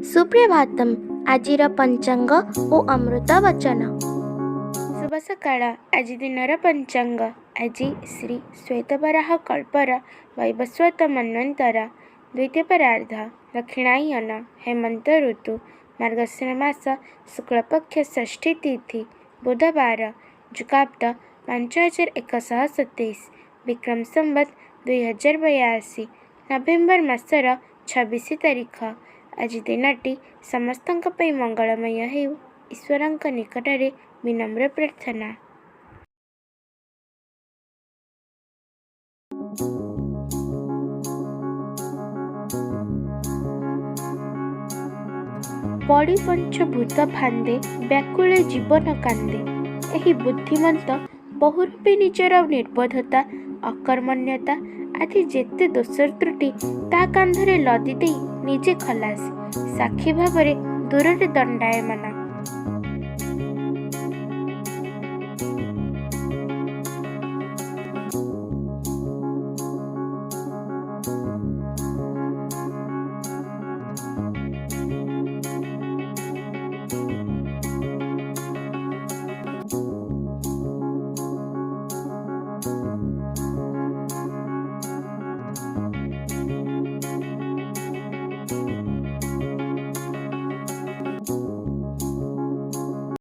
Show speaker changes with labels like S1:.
S1: ସୁପ୍ରଭାତମ୍। ଆଜିର ପଞ୍ଚାଙ୍ଗ ଓ ଅମୃତ ବଚନ। ଶୁଭ ସକାଳ। ଆଜି ଦିନର ପଞ୍ଚାଙ୍ଗ। ଆଜି ଶ୍ରୀ ଶ୍ୱେତବରାହ କଳ୍ପର ବୈବସ୍ୱତ ମନ୍ୱନ୍ତର ଦ୍ୱିତୀୟ ପରାର୍ଦ୍ଧ ଦକ୍ଷିଣାୟନ ହେମନ୍ତ ଋତୁ ମାର୍ଗଶିର ମାସ ଶୁକ୍ଳପକ୍ଷ ଷଷ୍ଠୀ ତିଥି ବୁଧବାର ଯୁଗାବ୍ଦ 5127 ବିକ୍ରମ ସମ୍ବତ 2082 ନଭେମ୍ବର ମାସର 26 ତାରିଖ। ଆଜି ଦିନଟି ସମସ୍ତଙ୍କ ପାଇଁ ମଙ୍ଗଳମୟ ହେଉ, ଈଶ୍ୱରଙ୍କ ନିକଟରେ ବିନମ୍ର ପ୍ରାର୍ଥନା। ପଡ଼ି ପଞ୍ଚଭୂତ ଫାନ୍ଦେ ବ୍ୟାକୁଳେ ଜୀବନ କାନ୍ଦେ। ଏହି ବୁଦ୍ଧିମନ୍ତ ବହୁରୂପୀ ନିଜର ନିର୍ବୋଧତା, ଅକର୍ମଣ୍ୟତା ଆଦି ଯେତେ ଦୋଷ ତ୍ରୁଟି ତା କାନ୍ଧରେ ଲଦି ଦେଇ ନିଜେ ଖଲାସ, ସାକ୍ଷୀ ଭାବରେ ଦୂରରେ ଦଣ୍ଡାୟମାନ।